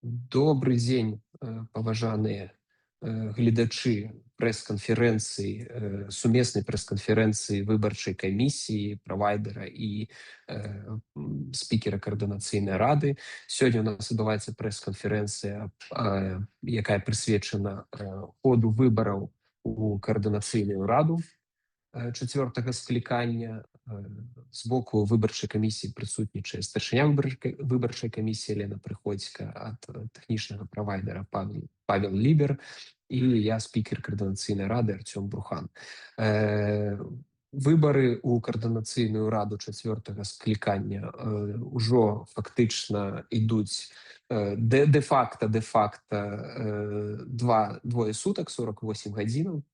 Добрый дзень, паважаныя гледачы прэс-канферэнцыі, сумеснай прэс-канферэнцыі выбарчай камісіі, правайдэра і спікера каардынацыйнай рады. Сёння ў нас адбываецца прэс-канферэнцыя, якая прысвечана ходу выбараў у каардынацыйную раду чацвёртага склікання. З боку выбарчай камісіі прысутнічае старшыня выбарчай камісіі Лена Прыходзька, ад тэхнічнага правайдэра Павел Лібер і я спікер каардынацыйнай рады Арцём Брухан. Выбары ў каардынацыйную раду чацвёртага склікання ўжо фактычна ідуць дэ-факта двое сутак, 48 гадзінаў,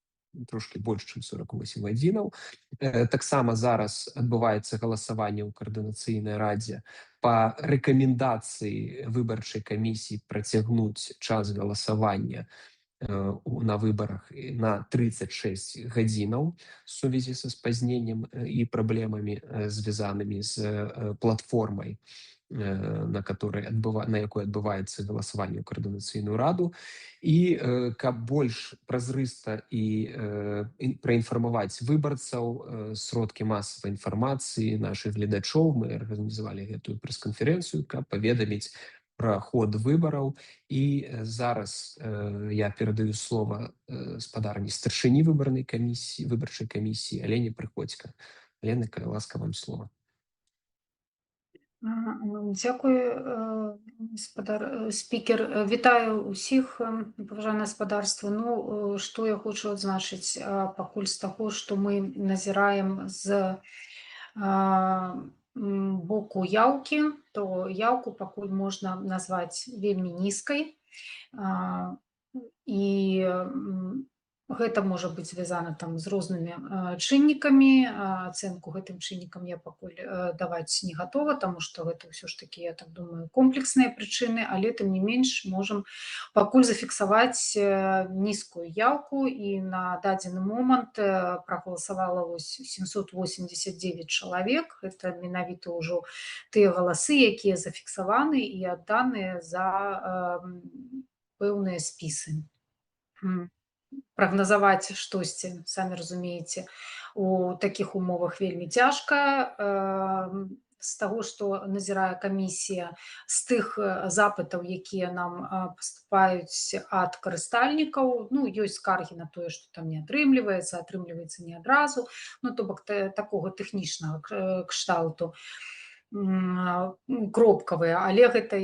трошки больш, чым 48 гадзінаў. Таксама зараз адбываецца галасаванне ў каардынацыйнай радзе па рэкамендацыі выбарчай камісіі працягнуць час галасавання на выбарах на 36 гадзінаў з сувязі са спазненнем і праблемамі, звязанымі з платформай, на якой адбываецца галасаванне ў каардынацыйную раду. І каб больш празрыста і праінфармаваць выбарцаў, сродкі масавай інфармацыі, нашых гледачоў, мы арганізавалі гэтую прэс-канферэнцыю, каб паведаміць пра ход выбараў. І зараз я перадаю слова спадарні старшыні выбарчай камісіі Алене Прыходзька. Алена, калі ласка, вам слова. Дзякую, спікер. Вітаю ўсіх, паважанае гаспадарства. Ну, што я хочу адзначыць пакуль з таго, што мы назіраем з боку яўкі, то яўку пакуль можна назваць вельмі нізкай. І гэта можа быць звязана там з рознымі чыннікамі. Ацэнку гэтым чыннікам я пакуль даваць не гатова, таму што гэта ўсё ж такі, я так думаю, комплексныя прычыны, але тым не менш можам пакуль зафіксаваць нізкую яўку. І на дадзены момант прагаласавала 789 чалавек. Гэта менавіта ўжо тыя галасы, якія зафіксаваны і адданыя за пэўныя спісы. Прагназаваць штосьці, самі разумееце, у такіх умовах вельмі цяжка. З таго, што назірае камісія, з тых запытаў, якія нам паступаюць ад карыстальнікаў, ну, ёсць скаргі на тое, што там не атрымліваецца не адразу, ну, то бок такога тэхнічнага кшталту, кропкавыя, але гэта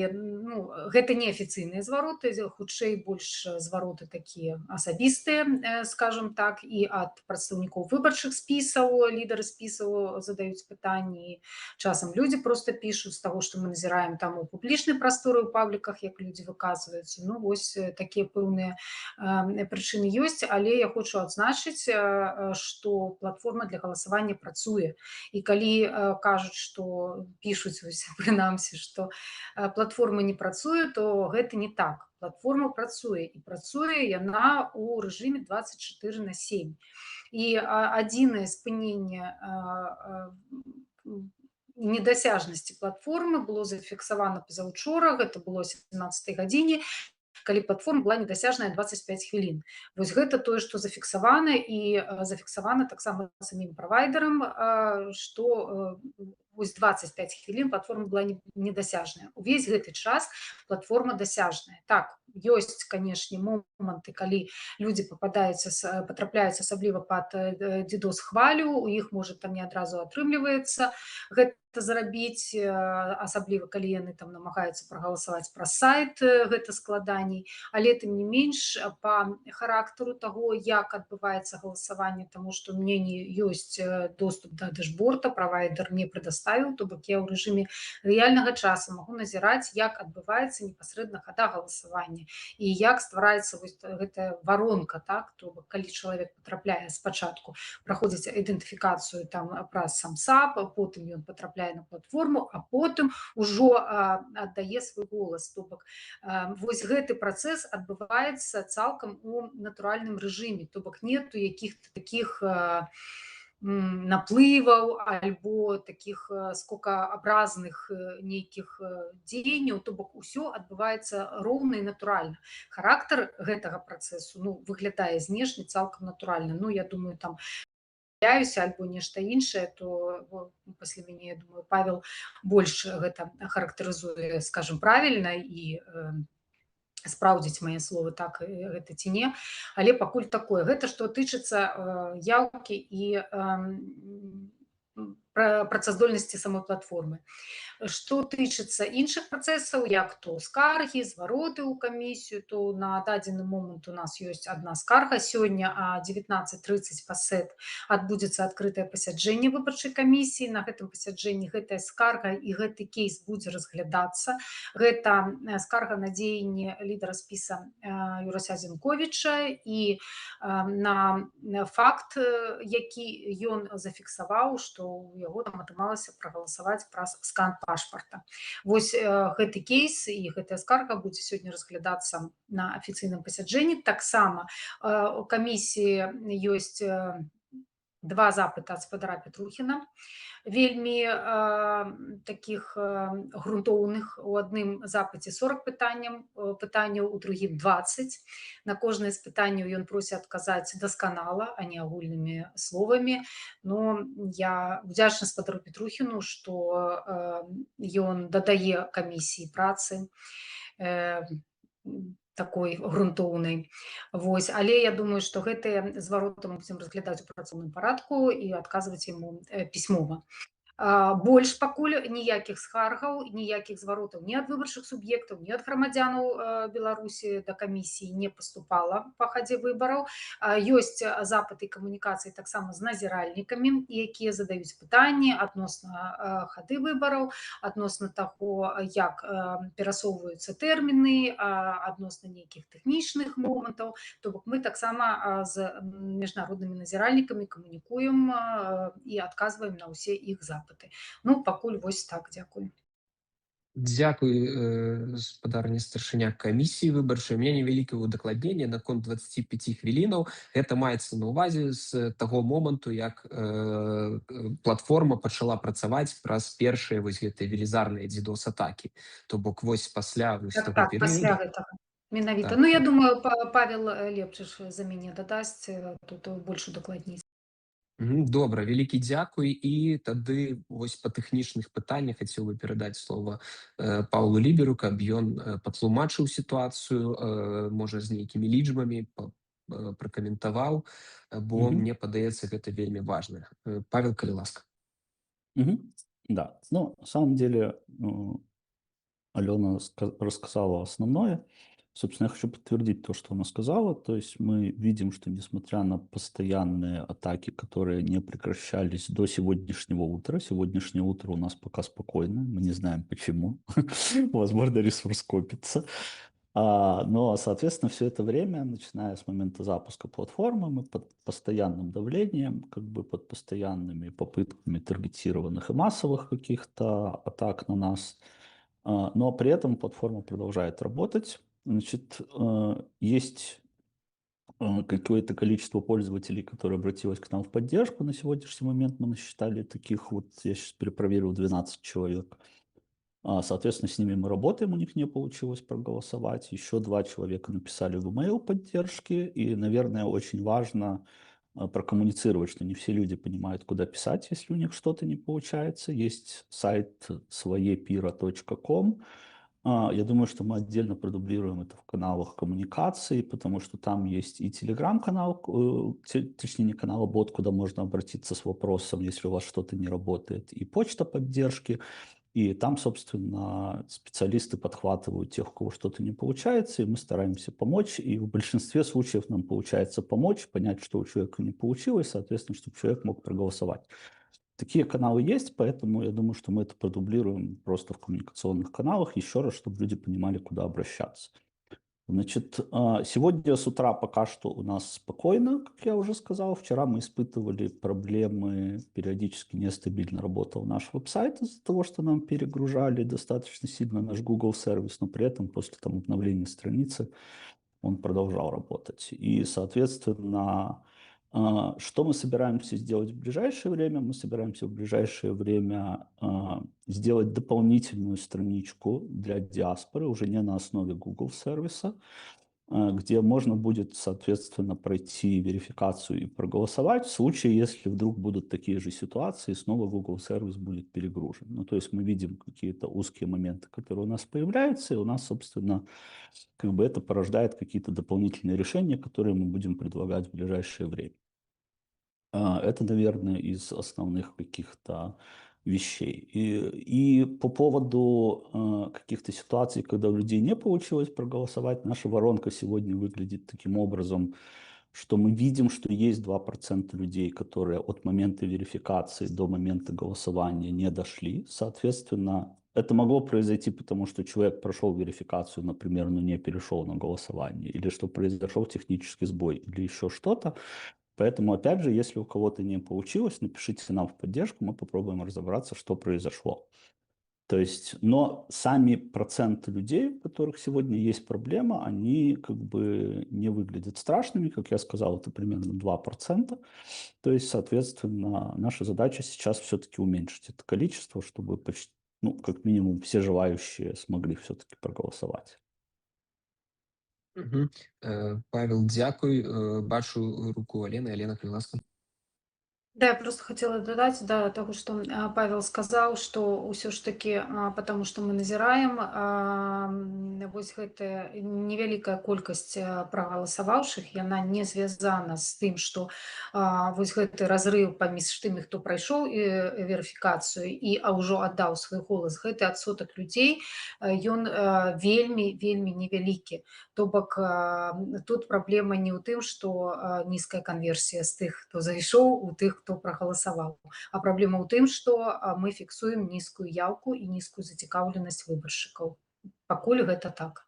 неафіцыйныя звароты, хутчэй больш звароты такія асабістыя, скажем так, і ад прадстаўнікоў выбарчых спісаў, лідары спісаў задаюць пытанні. Часам людзі проста пішуць з таго, што мы назіраем там у публічнай прасторы, у пабліках, як людзі выказваюцца. Ну, вось такія пэўныя прычыны ёсць, але я хочу адзначыць, што платформа для галасавання працуе. І калі кажуць, што пішуць, прынамсі, што платформа не працуе, то гэта не так. Платформа працуе, і працуе яна ў рэжыме 24/7. І адзінае спыненне недасяжнасці платформы было зафіксавана пазаўчора, гэта было 17 гадзіне, калі платформа была недасяжная 25 хвілін. Вось гэта тое, што зафіксавана, і зафіксавана таксама самім правайдерам, што вось 25 хвілін платформа была недасяжная. Увесь гэты час платформа дасяжная. Так, ёсць, канешне, моманты, калі людзі патрапляюць асабліва пад DDoS-хвалю, у іх, можа, там не адразу атрымліваецца гэта зарабіць, асабліва калі яны там намагаюцца прагаласаваць праз сайт, гэта складаней. Але тым не менш, па характару таго, як адбываецца галасаванне, таму што мне не ёсць доступ да дэшборда, правайдер не прадаставіў, то бок я ў рэжыме рэальнага часу магу назіраць, як адбываецца непасрэдна хада галасавання і як ствараецца вось гэтая варонка, так, то бок калі чалавек патрапляе спачатку, праходзіць ідэнтыфікацыю там праз сам САП, потым ён патрапляе на платформу, а потым ужо аддае свой голас. То бок вось гэты працэс адбываецца цалкам у натуральным рэжыме, то бок нету якіх-то такіх наплываў альбо такіх скокаабразных нейкіх дзеянняў, то бок усё адбываецца роўна і натуральна. Характар гэтага працэсу, ну, выглядае знешне цалкам натуральна. Ну, я думаю, там памыляюся альбо нешта іншае, то пасля мяне, я думаю, Павел больш гэта характарызуе, скажем, правільна і спраўдзіць мае словы так гэта ці не, але пакуль такое. Гэта што тычыцца яўкі і працаздольнасці самой платформы. Што тычыцца іншых працэсаў, як то скаргі, звароты ў камісію, то на дадзены момант у нас ёсць адна скарга. Сёння а 19:30 па СЭД адбудзецца адкрытае пасяджэнне выбарчай камісіі. На гэтым пасяджэнні гэтая скарга і гэты кейс будзе разглядацца. Гэта скарга на дзеянні лідара спіса Юрася Зінковіча і на факт, які ён зафіксаваў, што ў яго там атрымалася прагаласаваць праз скан пашпарта. Вось гэты кейс і гэтая скарга будзе сёння разглядацца на афіцыйным пасяджэнні. Таксама у камісіі ёсць два запыты ад спадара Петрухіна, вельмі такіх грунтоўных. У адным запыце 40 пытанняў, у другім 20. На кожнае з пытанняў ён просіць адказаць дасканала, а не агульнымі словамі. Но я удзячна спадару Петрухіну, што ён дадае камісіі працы такой грунтоўнай. Вось. Але я думаю, што гэтыя звароты мы будзем разглядаць у працоўным парадку і адказваць яму пісьмова. Больш пакуль ніякіх скаргаў, ніякіх зваротаў ні ад выбарчых суб'ектаў, ні ад грамадзянаў Беларусі да камісіі не паступала па хадзе выбараў. Ёсць запыты і камунікацыі таксама з назіральнікамі, якія задаюць пытанні адносна хады выбараў, адносна таго, як перасоўваюцца тэрміны, адносна нейкіх тэхнічных момантаў. То бок мы таксама з міжнароднымі назіральнікамі камунікуем і адказваем на ўсе іх запыты. Ну, пакуль вось так, дзякую. Дзякуй, гаспадарня старшыня камісіі выбарчай. У мяне невялікае удакладненне наконт 25 хвілінаў. Гэта маецца на ўвазе з таго моманту, як платформа пачала працаваць праз першыя вось гэтыя велізарныя DDoS-атакі. То бок вось пасля вось таго Так, пасля перыяду. гэтага. Менавіта. Так, Ну, я так. думаю, Павел лепш за мяне дадасць тут больш удакладніць. Добра, вялікі дзякуй. І тады вось па тэхнічных пытаннях хацеў бы перадаць слова Паўлу Ліберу, каб ён патлумачыў сітуацыю, можа, з нейкімі лічбамі пракаментаваў, бо Мгм. мне падаецца, гэта вельмі важна. Павел, калі ласка. Да, ну, на самом деле, Алена рассказала основное. Собственно, я хочу подтвердить то, что она сказала. То есть мы видим, что несмотря на постоянные атаки, которые не прекращались до сегодняшнего утра, сегодняшнее утро у нас пока спокойно, мы не знаем почему, возможно, ресурс копится. Но, соответственно, все это время, начиная с момента запуска платформы, мы под постоянным давлением, как бы под постоянными попытками таргетированных и массовых каких-то атак на нас, но при этом платформа продолжает работать. Значит, есть какое-то количество пользователей, которые обратилось к нам в поддержку. На сегодняшний момент мы насчитали таких вот, я сейчас перепроверил, 12 человек. Соответственно, с ними мы работаем, у них не получилось проголосовать. Еще 2 человека написали в email поддержки. И, наверное, очень важно прокоммуницировать, что не все люди понимают, куда писать, если у них что-то не получается. Есть сайт своепира.com. Я думаю, что мы отдельно продублируем это в каналах коммуникации, потому что там есть и телеграм-канал, точнее не канал, а бот, куда можно обратиться с вопросом, если у вас что-то не работает, и почта поддержки. И там, собственно, специалисты подхватывают тех, у кого что-то не получается, и мы стараемся помочь. И в большинстве случаев нам получается помочь, понять, что у человека не получилось, соответственно, чтобы человек мог проголосовать. Такие каналы есть, поэтому я думаю, что мы это продублируем просто в коммуникационных каналах, еще раз, чтобы люди понимали, куда обращаться. Значит, сегодня с утра пока что у нас спокойно, как я уже сказал. Вчера мы испытывали проблемы, периодически нестабильно работал наш веб-сайт из-за того, что нам перегружали достаточно сильно наш Google сервис, но при этом после там, обновления страницы он продолжал работать. И, соответственно, Что мы собираемся сделать в ближайшее время? Мы собираемся в ближайшее время сделать дополнительную страничку для диаспоры, уже не на основе Google сервиса, где можно будет, соответственно, пройти верификацию и проголосовать в случае, если вдруг будут такие же ситуации, снова Google сервис будет перегружен. Ну, то есть мы видим какие-то узкие моменты, которые у нас появляются, и у нас, собственно, как бы это порождает какие-то дополнительные решения, которые мы будем предлагать в ближайшее время. Это, наверное, из основных каких-то вещей. И по поводу каких-то ситуаций, когда у людей не получилось проголосовать, наша воронка сегодня выглядит таким образом, что мы видим, что есть 2% людей, которые от момента верификации до момента голосования не дошли. Соответственно, это могло произойти, потому что человек прошел верификацию, например, но не перешел на голосование, или что произошел технический сбой, или еще что-то. Поэтому, опять же, если у кого-то не получилось, напишите нам в поддержку, мы попробуем разобраться, что произошло. То есть, но сами проценты людей, у которых сегодня есть проблема, они как бы не выглядят страшными. Как я сказал, это примерно 2%. То есть, соответственно, наша задача сейчас все-таки уменьшить это количество, чтобы почти, ну, как минимум, все желающие смогли все-таки проголосовать. Мгм. Павел, дякуй. Бачу руку Алены. Алена, калі ласка. Да, я просто хотела дадаць да таго, што Павел сказаў, што ўсё ж такі потому што мы назіраем вось гэтая невялікая колькасць прагаласаваўшых, яна не звязана з тым, што вось гэты разрыў паміж тымі, хто прайшоў верыфікацыю і ўжо аддаў свой голас, гэты адсотак людзей ён вельмі вельмі невялікі. То бок тут праблема не ў тым, што нізкая канверсія з тых, хто зайшоў, у тых, хто прагаласаваў. А праблема ў тым, што мы фіксуем нізкую яўку і нізкую зацікаўленасць выбаршчыкаў. Пакуль гэта так.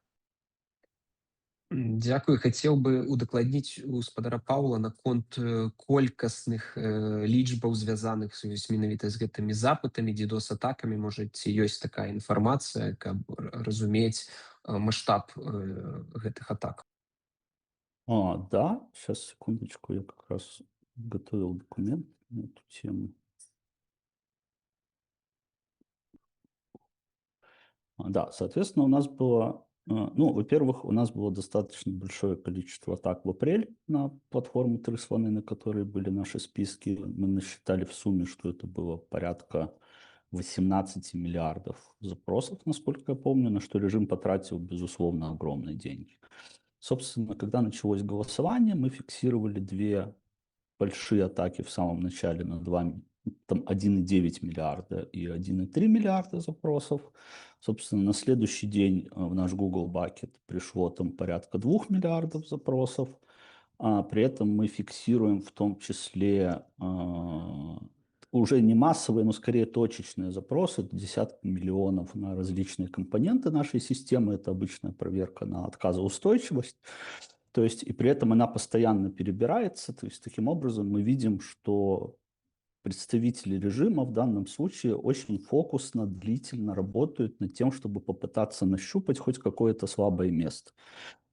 Дзякуй. Хацеў бы удакладніць у спадара Паўла наконт колькасных лічбаў, звязаных менавіта з гэтымі запытамі, DDoS-атакамі. Можа, ці ёсць такая інфармацыя, каб разумець маштаб гэтых атак? Да, сейчас, секундочку, я как раз готовил документ на эту тему. Да, соответственно, у нас было, ну, во-первых, у нас было достаточно большое количество атак в апреле на платформу Трисваны, на которой были наши списки. Мы насчитали в сумме, что это было порядка 18 миллиардов запросов, насколько я помню, на что режим потратил, безусловно, огромные деньги. Собственно, когда началось голосование, мы фиксировали две большие атаки в самом начале на 1,9 миллиарда и 1,3 миллиарда запросов. Собственно, на следующий день в наш Google Bucket пришло там порядка 2 миллиардов запросов. При этом мы фиксируем в том числе уже не массовые, но скорее точечные запросы, десятки миллионов на различные компоненты нашей системы. Это обычная проверка на отказоустойчивость. То есть, и при этом она постоянно перебирается. То есть, таким образом мы видим, что представители режима в данном случае очень фокусно, длительно работают над тем, чтобы попытаться нащупать хоть какое-то слабое место.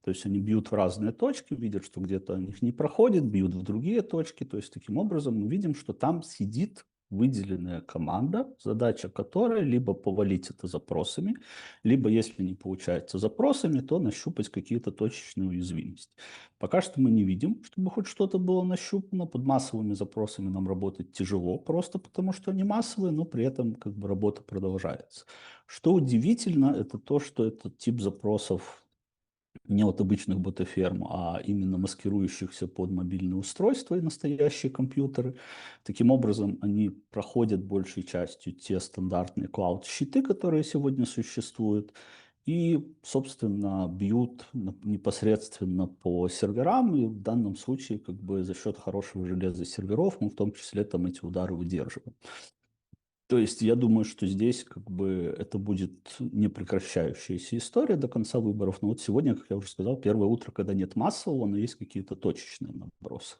То есть они бьют в разные точки, видят, что где-то у них не проходит, бьют в другие точки. То есть таким образом мы видим, что там сидит выделенная команда, задача которой либо повалить это запросами, либо, если не получается запросами, то нащупать какие-то точечные уязвимости. Пока что мы не видим, чтобы хоть что-то было нащупано. Под массовыми запросами нам работать тяжело, просто потому что они массовые, но при этом как бы работа продолжается. Что удивительно, это то, что этот тип запросов не от обычных ботаферм, а именно маскирующихся под мобильные устройства и настоящие компьютеры. Таким образом, они проходят большей частью те стандартные клауд-щиты, которые сегодня существуют, и, собственно, бьют непосредственно по серверам, и в данном случае как бы за счет хорошего железа серверов мы в том числе там эти удары выдерживаем. То есть я думаю, что здесь как бы это будет непрекращающаяся история до конца выборов. Но вот сегодня, как я уже сказал, первое утро, когда нет массового, но есть какие-то точечные набросы.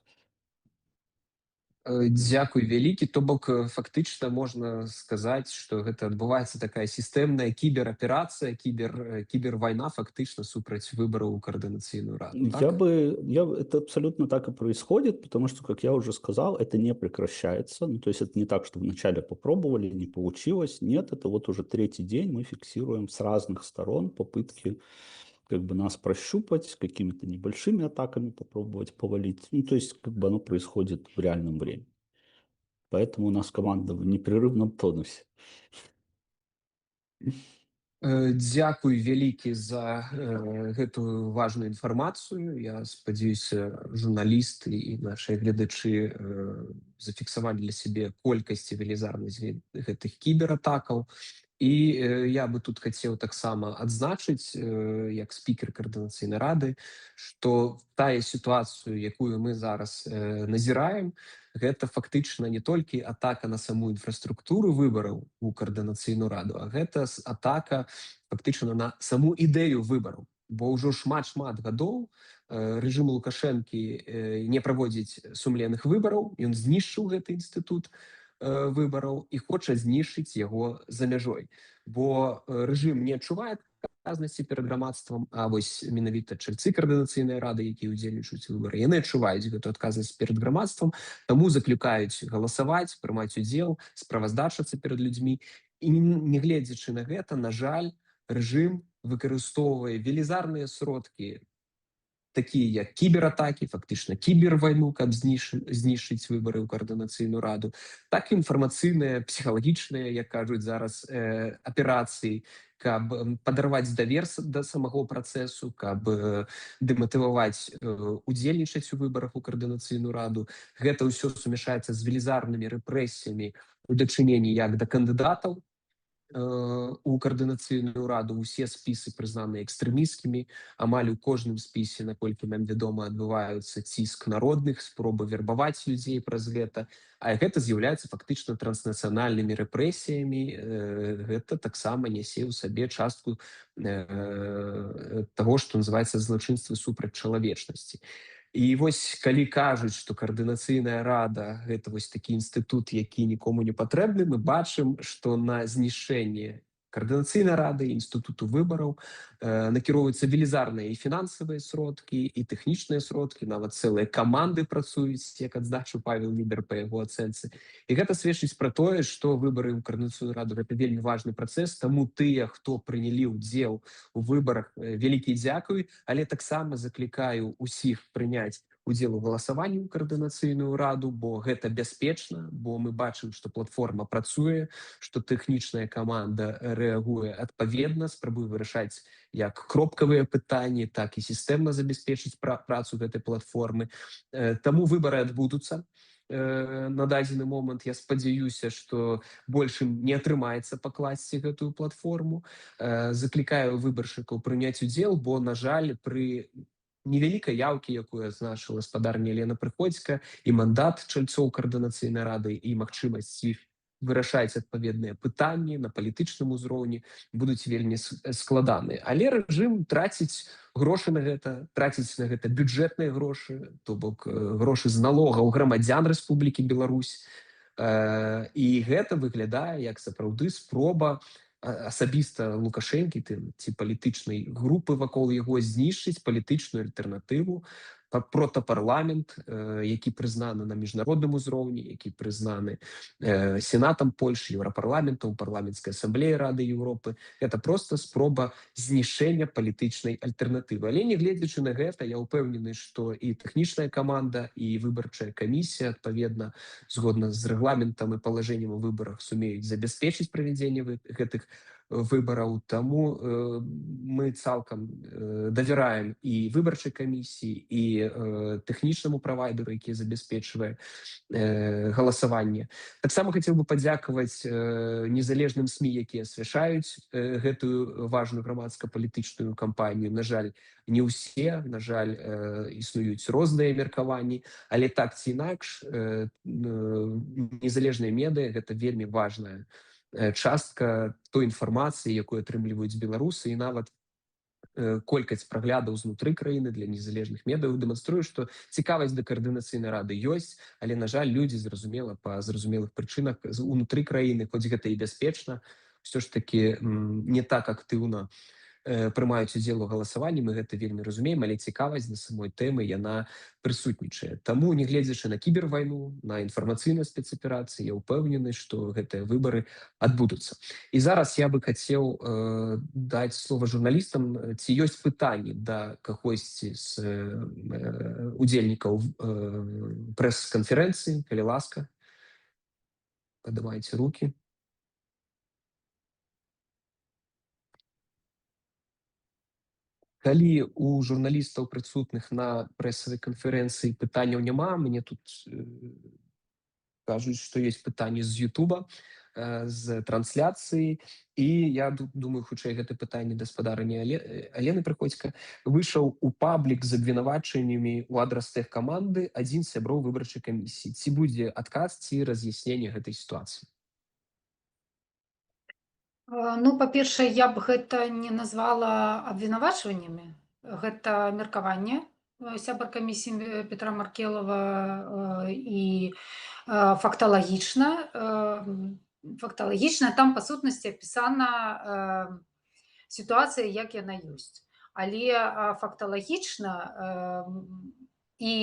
Дзякуй вялікі. То бок, фактычна можна сказаць, што гэта адбываецца такая сістэмная кібераперацыя, кібервайна фактычна супраць выбараў у координацыйную раду, так? Это абсолютно так и происходит, потому что, как я уже сказал, это не прекращается. Ну, то есть это не так, что вначале попробовали, не получилось. Нет, это вот уже третий день мы фиксируем с разных сторон попытки как бы нас прощупать, какими-то небольшими атаками попробовать повалить. Ну, то есть как бы оно происходит в реальном времени. Поэтому у нас команда в непрерывном тонусе. Дзякуй вялікі за гэтую важную інфармацыю. Я спадзяюся, журналісты і нашыя гледачы зафіксавалі для сябе колькасць і велізарнасць гэтых кібератакаў. І я бы тут хацеў таксама адзначыць, як спікер координацыйнай рады, што тая сітуацыю, якую мы зараз назіраем, гэта фактычна не толькі атака на саму інфраструктуру выбараў у координацыйную раду, а гэта атака фактычна на саму ідэю выбараў. Бо ўжо шмат гадоў рэжым Лукашэнкі не праводзіць сумленных выбараў, ён знішчыў гэты інстытут выбараў і хоча знішчыць яго за мяжой. Бо рэжым не адчувае адказнасці перад грамадствам, а вось менавіта чальцы координацыйнай рады, якія ўдзельнічаюць у выбары, яны адчуваюць гэту адказнасць перад грамадствам, таму заклікаюць галасаваць, прымаць удзел, справаздачацца перад людзьмі. І не гледзячы на гэта, на жаль, рэжым выкарыстоўвае велізарныя сродкі, такія як кібератакі, фактычна кібервайну, каб знішчыць выбары ў координацыйную раду, так і інфармацыйныя, псіхалагічныя, як кажуць зараз, аперацыі, каб падарваць давер да самого працэсу, каб дэматываваць удзельнічаць у выбарах у координацыйную раду. Гэта ўсё сумяшаецца з велізарнымі рэпрэсіямі у дачыненні як да кандыдатаў у координацыйную раду. Усе спісы прызнаны экстрэмісцкімі, амаль у кожным спісе, наколькі нам вядома, адбываюцца ціск народных, спроба вербаваць людзей праз гэта, а гэта з'яўляецца фактычна транснацыянальнымі рэпрэсіямі. Гэта таксама нясе ў сабе частку таго, што называецца злачынствы супраць чалавечнасці. І вось калі кажуць, што координацыйная рада гэта вось такі інстытут, які нікому не патрэбны, мы бачым, што на знішчэнне координацыйнай рады, інстытуту выбараў накіроўваюцца велізарныя і фінансавыя сродкі, і тэхнічныя сродкі, нават цэлыя каманды працуюць, як адзначыў Павел Лібер па яго ацэнцы. І гэта сведчыць пра тое, што выбары ў координацыйную раду гэта вельмі важны працэс, таму тыя, хто прынялі ўдзел у выбарах, вялікі дзякуй, але таксама заклікаю ўсіх прыняць удзел у галасаванні ў координацыйную раду, бо гэта бяспечна, бо мы бачым, што платформа працуе, што тэхнічная каманда рэагуе адпаведна, спрабуе вырашаць як кропкавыя пытанні, так і сістэмна забяспечыць працу гэтай платформы. Таму выбары адбудуцца. На дадзены момант я спадзяюся, што больш ім не атрымаецца пакласці гэтую платформу. Заклікаю выбаршчыкаў прыняць удзел, бо, на жаль, пры невялікай яўкі, якую азначыла спадарня Елена Прыходзька, і мандат чальцоў координацыйнай рады, і магчымасць іх вырашаць адпаведныя пытанні на палітычным узроўні будуць вельмі складаныя. Але рэжым траціць грошы на гэта, траціць на гэта бюджэтныя грошы, то бок грошы з налогаў грамадзян Рэспублікі Беларусь. І гэта выглядае як сапраўды спроба асабіста Лукашэнкі ці палітычнай групы вакол яго знішчыць палітычную альтэрнатыву, протапарламент, які прызнаны на міжнародным узроўні, які прызнаны сенатам Польшы, еўрапарламентам, парламенцкай асамблеі Рады Еўропы. Гэта проста спроба знішчэння палітычнай альтэрнатывы. Але нягледзячы на гэта, я ўпэўнены, што і тэхнічная каманда, і выбарчая камісія, адпаведна, згодна з рэгламентам і палажэннем у выбарах, сумеюць забяспечыць правядзенне гэтых выбараў. Таму мы цалкам давяраем і выбарчай камісіі, і тэхнічнаму правайдеру, які забяспечвае галасаванне. Таксама хацеў бы падзякаваць незалежным СМІ, якія асвяшаюць гэтую важную грамадска-палітычную кампанію. На жаль, не ўсе, на жаль, існуюць розныя меркаванні, але так ці інакш, незалежныя медыа – гэта вельмі важная частка той інфармацыі, якую атрымліваюць беларусы, і нават колькасць праглядаў знутры краіны для незалежных медыяў дэманструе, што цікавасць да каардынацыйнай рады ёсць, але, на жаль, людзі, зразумела, па зразумелых прычынах унутры краіны, хоць гэта і бяспечна, ўсё ж такі не так актыўна прымаюць удзел у галасаванні, мы гэта вельмі разумеем, але цікавасць да самой тэмы яна прысутнічае. Таму, нягледзячы на кібервайну, на інфармацыйныя спецаперацыі, я ўпэўнены, што гэтыя выбары адбудуцца. І зараз я бы хацеў даць слова журналістам, ці ёсць пытанні да кагосьці з удзельнікаў прэс-канферэнцыі, калі ласка, падымайце рукі. Калі у журналістаў прысутных на прэсавай канферэнцыі пытанняў няма, мне тут кажуць, што ёсць пытанні з Ютуба, з трансляцыі, і я думаю, хутчэй гэта пытанне да спадарыні Алены Прыходзька. Выйшаў у паблік з абвінавачаннямі ў адрас тэхкаманды адзін з сяброў выбарчай камісіі. Ці будзе адказ ці раз'ясненне гэтай сітуацыі? Ну, па-першае, я б гэта не назвала абвінавачваннямі. Гэта меркаванне сябар камісіі Петра Маркелова і факталагічна там, па сутнасці, апісана сітуацыя, як яна ёсць. Але факталагічна і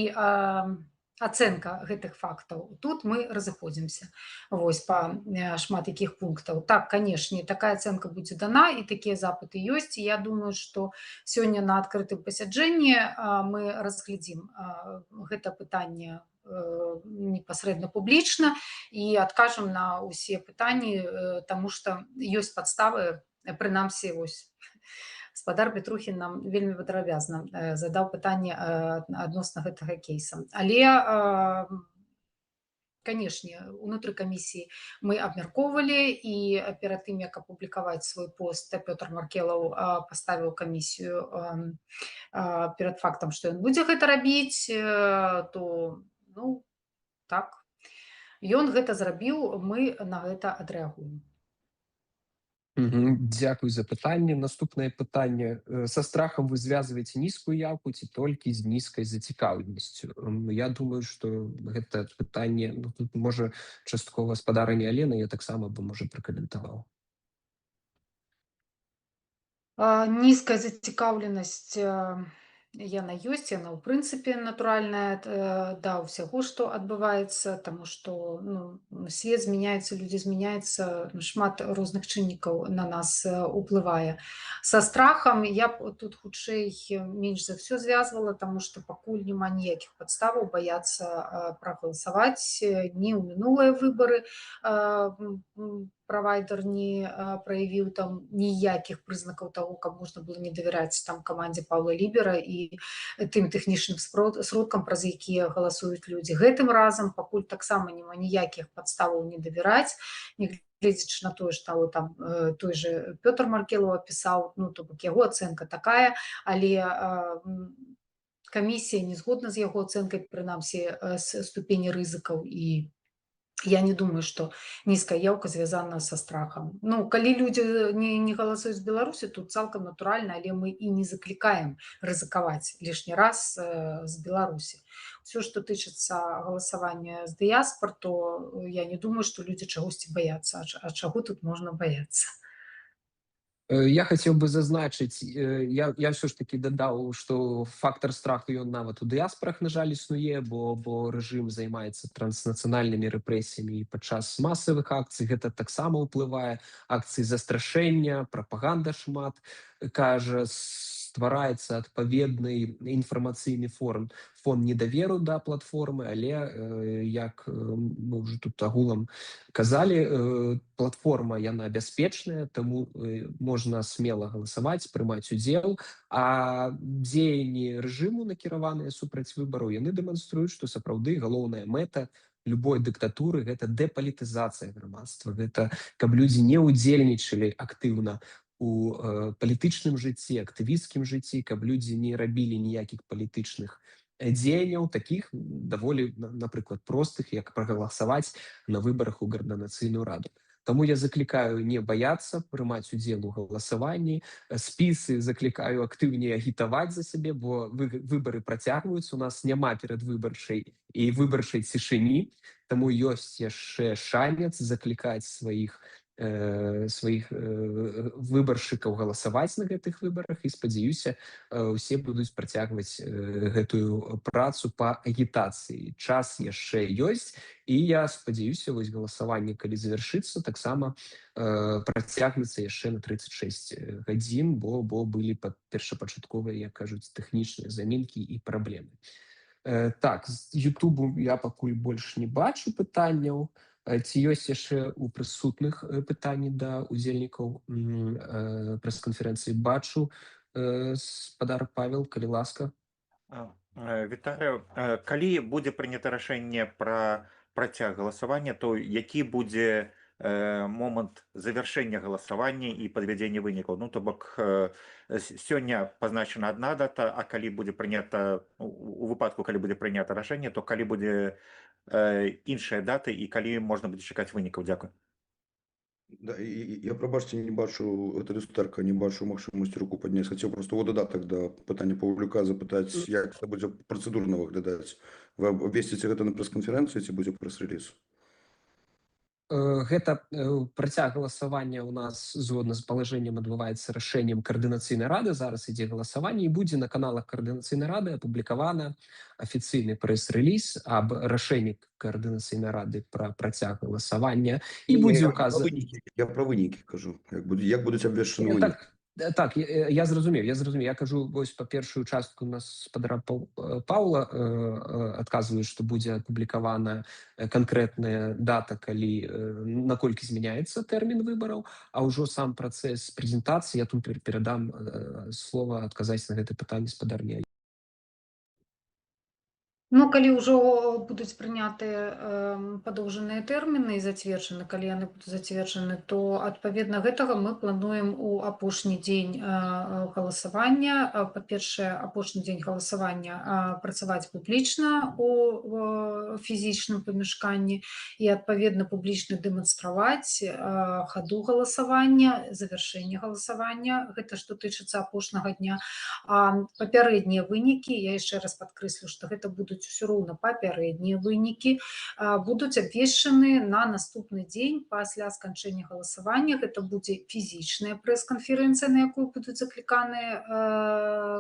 ацэнка гэтых фактаў, тут мы разыходзімся вось па шмат якіх пунктаў. Так, канешне, такая ацэнка будзе дана, і такія запыты ёсць. І я думаю, што сёння на адкрытым пасяджэнні мы разглядзім гэта пытанне непасрэдна публічна і адкажам на ўсе пытанні, таму што ёсць падставы, прынамсі, вось спадар Петрухін нам вельмі падрабязна задаў пытанне адносна гэтага кейса. Але, канешне, унутры камісіі мы абмяркоўвалі, і перад тым, як апублікаваць свой пост, Пётр Маркелаў паставіў камісію перад фактам, што ён будзе гэта рабіць, то, ну, так, ён гэта зрабіў, мы на гэта адрэагуем. Дзякуй за пытанне. Наступнае пытанне. Са страхам вы звязваеце нізкую яўку ці толькі з нізкай зацікаўленасцю? Я думаю, што гэта пытанне, тут можа часткова спадарыня Алена, я таксама бы, можа, пракаментаваў. Нізкая зацікаўленасць яна ёсць, яна ў прынцыпе натуральная да ўсяго, што адбываецца, таму што свет змяняецца, людзі змяняюцца, шмат розных чыннікаў на нас уплывае. Са страхам я б тут хутчэй менш за ўсё звязвала, таму што пакуль няма ніякіх падставаў баяцца прагаласаваць. Ні ў мінулыя выбары правайдер не праявіў там ніякіх прызнакаў таго, каб можна было не давяраць там камандзе Паўла Лібера і тым тэхнічным сродкам, праз якія галасуюць людзі. Гэтым разам пакуль таксама няма ніякіх падставаў не давяраць, нягледзячы на тое, што там той же Пётр Маркелаў апісаў, то бок яго ацэнка такая, але камісія не згодна з яго ацэнкай, прынамсі, з ступені рызыкаў, і я не думаю, што нізкая яўка звязана са страхам. Калі людзі не галасуюць з Беларусі, тут цалкам натуральна, але мы і не заклікаем рызыкаваць лішні раз з Беларусі. Усё, што тычыцца галасавання з дыяспар, то я не думаю, што людзі чагосьці баяцца. А чаго тут можна баяцца? Я хацеў бы зазначыць, я ўсё ж такі дадаў, што фактар страху ён нават у дыяспарах, на жаль, існуе, бо рэжым займаецца транснацыянальнымі рэпрэсіямі падчас масавых акцый, гэта таксама ўплывае, акцыі застрашэння, прапаганда шмат кажа, ствараецца адпаведны інфармацыйны фон недаверу да платформы, але, як мы ўжо тут агулам казалі, платформа яна бяспечная, таму можна смела галасаваць, прымаць удзел, а дзеянні рэжыму, накіраваныя супраць выбараў, яны дэманструюць, што сапраўды галоўная мэта любой дыктатуры — гэта дэпалітызацыя грамадства, гэта каб людзі не ўдзельнічалі актыўна у палітычным жыцці, актывісцкім жыцці, каб людзі не рабілі ніякіх палітычных дзеянняў, такіх даволі, напрыклад, простых, як прагаласаваць на выбарах у каардынацыйную раду. Таму я заклікаю не баяцца прымаць удзел у галасаванні. Спісы заклікаю актыўней агітаваць за сябе, бо выбары працягваюцца, у нас няма перадвыбарчай і выбарчай цішыні, таму ёсць яшчэ шанец заклікаць сваіх выбаршчыкаў галасаваць на гэтых выбарах, і спадзяюся, усе будуць працягваць гэтую працу па агітацыі. Час яшчэ ёсць, і я спадзяюся, вось галасаванне, калі завяршыцца, таксама працягнецца яшчэ на 36 гадзін, бо былі першапачатковыя, як кажуць, тэхнічныя замінкі і праблемы. Так, з Ютубу я пакуль больш не бачу пытанняў. Ці ёсць яшчэ ў прысутных пытанні да удзельнікаў прэс-канферэнцыі? Бачу, спадар Павел, калі ласка. Вітаю. Калі будзе прынята рашэнне пра працяг галасавання, то які будзе момант завяршэння галасавання і падвядзення вынікаў? Ну, то бок, сёння пазначана адна дата, а калі будзе прынята, у выпадку, калі будзе прынята рашэнне, то калі будзе іншыя даты і калі можна будзе чакаць вынікаў? Дзякую. Да, я, пробачьте, не бачу, это люстерка, не бачу магчымасці руку падняць. Хацеў просто ў дадатак да пытання Павлюка запытаць, як это будзе працэдурна выглядаць. Вы абвесціце гэта на прэс-канферэнцыі ці будзе прэс-рэліз? Гэта працяг галасавання ў нас згодна з палажэннем адбываецца рашэннем каардынацыйнай рады. Зараз ідзе галасаванне, і будзе на каналах каардынацыйнай рады апублікавана афіцыйны прэс-рэліз аб рашэнні каардынацыйнай рады пра працяг галасавання, і будзе указана... Я пра вынікі кажу, як будуць абвешчаны вынікі. Так, я зразумеў. Я кажу, вось па першую частку у нас спадара Паўла адказваю, што будзе апублікавана канкрэтная дата, калі наколькі змяняецца тэрмін выбараў, а ўжо сам працэс прэзентацыі, я тут перадам слова адказаць на гэта пытанне спадарня. Ну, калі ўжо будуць прынятыя падоўжаныя тэрміны і зацверджаны, калі яны будуць зацверджаны, то адпаведна гэтага мы плануем у апошні дзень галасавання. Па-першае, апошні дзень галасавання працаваць публічна у фізічным памяшканні і адпаведна публічна дэманстраваць хаду галасавання, завяршэнне галасавання. Гэта што тычыцца апошняга дня. А папярэднія вынікі, я яшчэ раз падкрэслю, што гэта будуць усё роўна папярэднія вынікі, будуць абвешчаны на наступны дзень пасля сканчэння галасавання. Гэта будзе фізічная прэс-канферэнцыя, на якую будуць закліканыя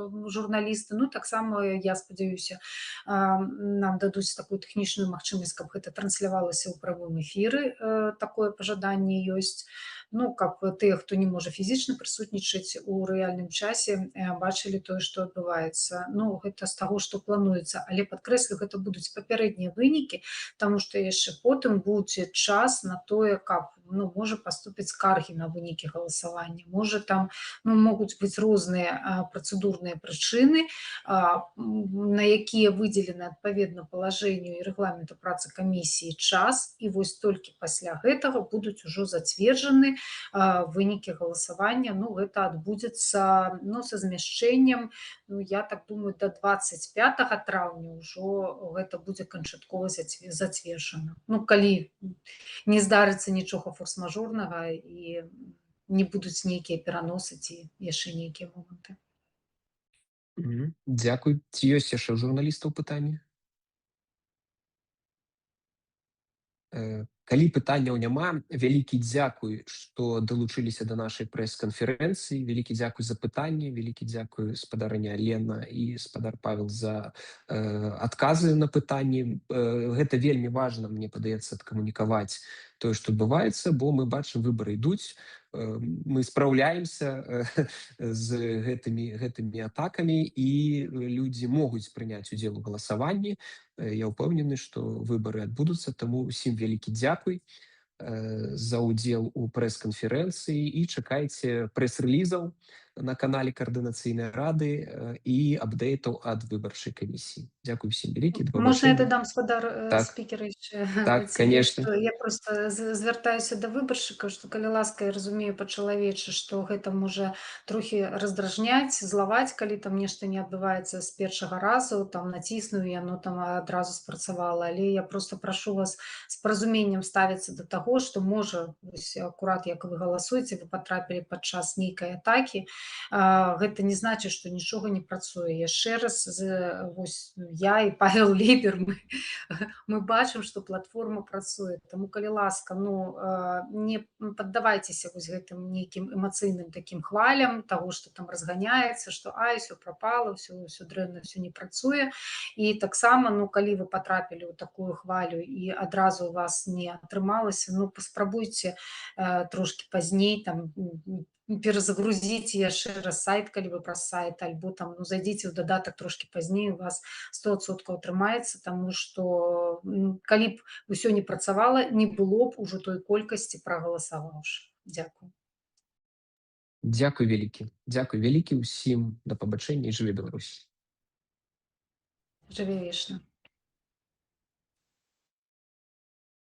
журналісты. Ну, таксама, я спадзяюся, нам дадуць такую тэхнічную магчымасць, каб гэта транслявалася ў правым эфіры. Такое пажаданне ёсць. Ну, каб тыя, хто не можа фізічна прысутнічаць у рэальным часе, бачылі тое, што адбываецца. Ну, гэта з таго, што плануецца. Але падкрэслю, гэта будуць папярэднія вынікі, таму што яшчэ потым будзе час на тое, каб, ну, можа паступіць скаргі на вынікі галасавання. Можа там, ну, могуць быць розныя працэдурныя прычыны, на якія выдзелены адпаведна палажэнню і рэгламенту працы камісіі час, і вось толькі пасля гэтага будуць ужо зацверджаны вынікі галасавання. Ну, гэта адбудзецца, ну, са змяшчэннем, ну, я так думаю, до 25 траўня ўжо гэта будзе канчаткова зацверджана. Ну, калі не здарыцца нічога форс-мажорнага і не будуць нейкія пераносы ці яшчэ нейкія моманты. Дзякуй. Ці ёсць яшчэ ў журналістаў пытанні? Калі пытанняў няма, вялікі дзякуй, што далучыліся да нашай прэс-канферэнцыі. Вялікі дзякуй за пытанні, вялікі дзякуй спадарыня Лена і спадар Павел за адказы на пытанні. Гэта вельмі важна, мне падаецца, адкамунікаваць тое, што адбываецца, бо мы бачым, выбары ідуць, мы спраўляемся з гэтымі атакамі, і людзі могуць прыняць удзел у галасаванні. Я ўпэўнены, што выбары адбудуцца, таму ўсім вялікі дзякуй за ўдзел у прэс-канферэнцыі і чакайце прэс-рэлізаў на каналі Координаційної ради і апдейтів ад виборчої комісії. Дякую всім велике. До Можна я побачення. додам, господар Так. спікера, ще Так, ці, конечно. що я просто звертаюся до виборшчика, що, калі ласка, я разумею па-чалавечы, што гэта можа трохі раздражняць, злаваць, калі там нешта не адбываецца з першага разу, там націснуў, і яно там адразу спрацавала. Але я просто прашу вас з разуменнем ставіцца да таго, што можа, вось акурат як вы галасуеце, вы патрапілі падчас нейкай атакі, гэта не значыць, што нічога не працуе. Яшчэ раз, вось я і Павел Лібер, мы бачым, што платформа працуе. Таму, калі ласка, не паддавайцеся вось гэтым нейкім эмацыйным такім хвалям таго, што там разганяецца, што ўсё прапала, ўсё дрэнна, ўсё не працуе. І таксама, калі вы патрапілі ў такую хвалю і адразу у вас не атрымалася, паспрабуйце трошкі пазней там перазагрузіць яшчэ раз сайт, калі вы праз сайт, альбо там зайдзіце ў дадатак трошкі пазней, у вас 100% атрымаецца, таму што калі б усё не працавала, не было б ужо той колькасці прагаласаваўшы. Дзякую. Дякую вялікі. Дякую вялікі ўсім. Да пабачэння і жыве Беларусь. Жыве вечна.